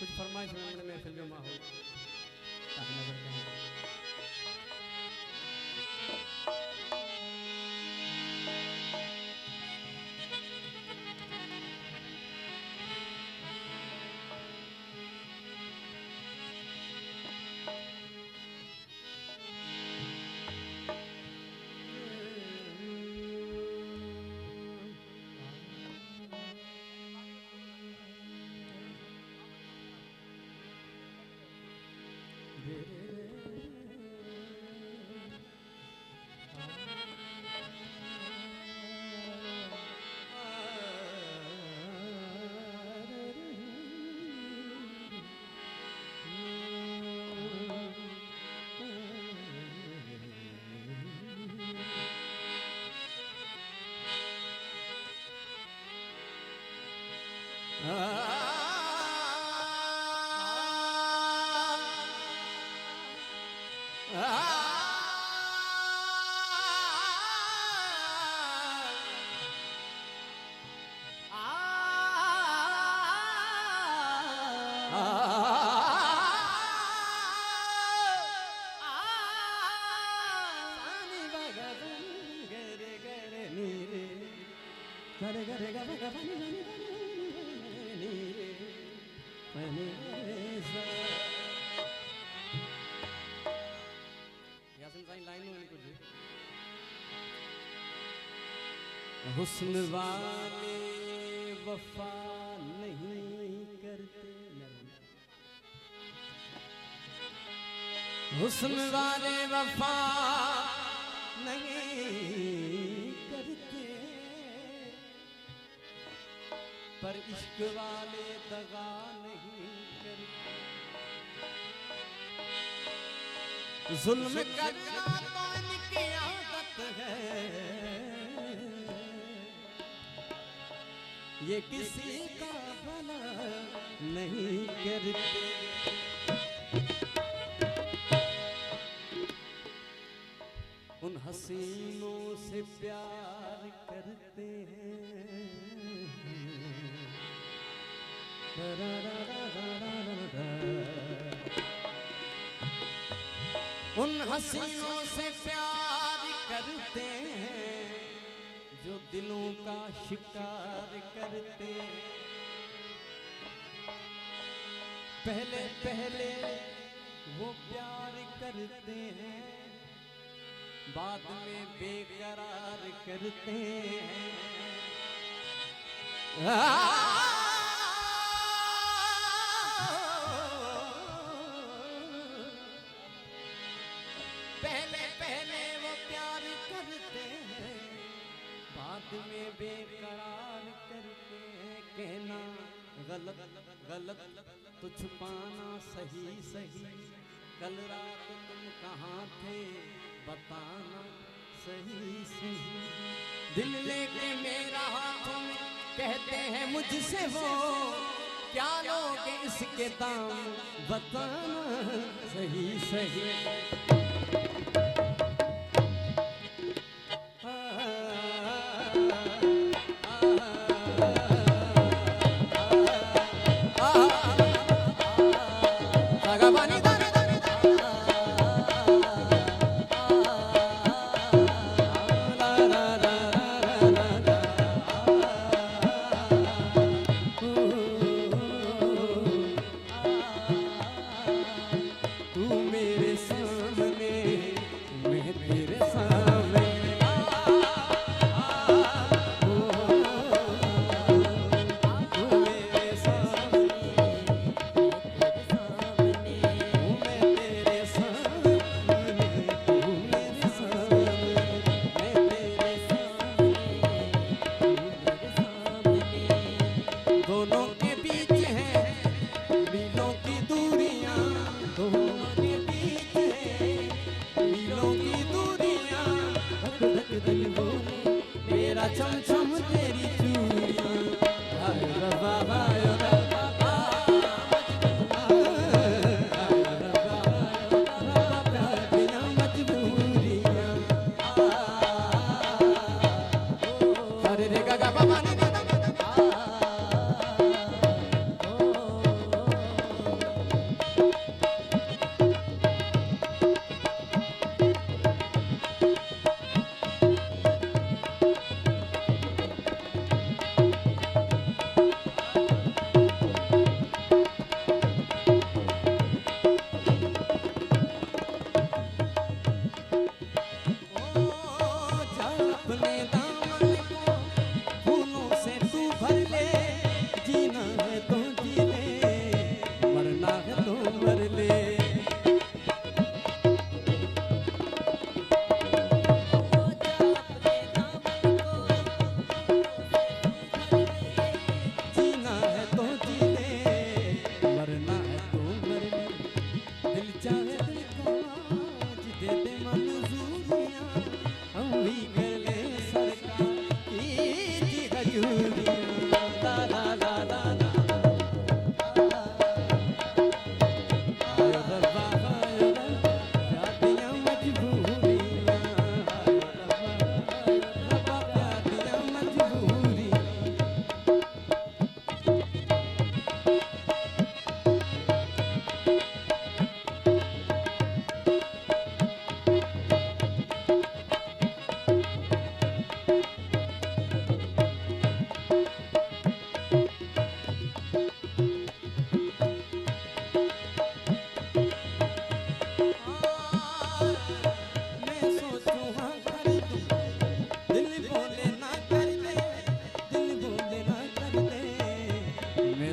कुछ फरमाइश में महफिल जो माहौल ताकि नजर करें। हुस्न वाले वफा नहीं करते, हुस्न वाले वफा नहीं करते, पर इश्क वाले दगा नहीं करते। जुल्म करना तो इनकी आदत है, ये किसी का भला नहीं करते। उन हसीनों से प्यार करते हैं, उन हसीनों से प्यार करते हैं जो दिलों का शिकार करते। पहले पहले वो प्यार करते हैं, बाद में बेकरार करते हैं। पहले पहले वो प्यार करते हैं, बाद में बेकरार करते हैं। कहना गलत गलत तो छुपाना सही सही, कल रात तुम कहाँ थे बताना सही सही। दिल लेके मेरा हाथों में कहते हैं मुझसे वो, क्या लोगे इसके दाम बताना सही सही।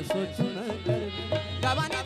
सोचूं न कर गावाने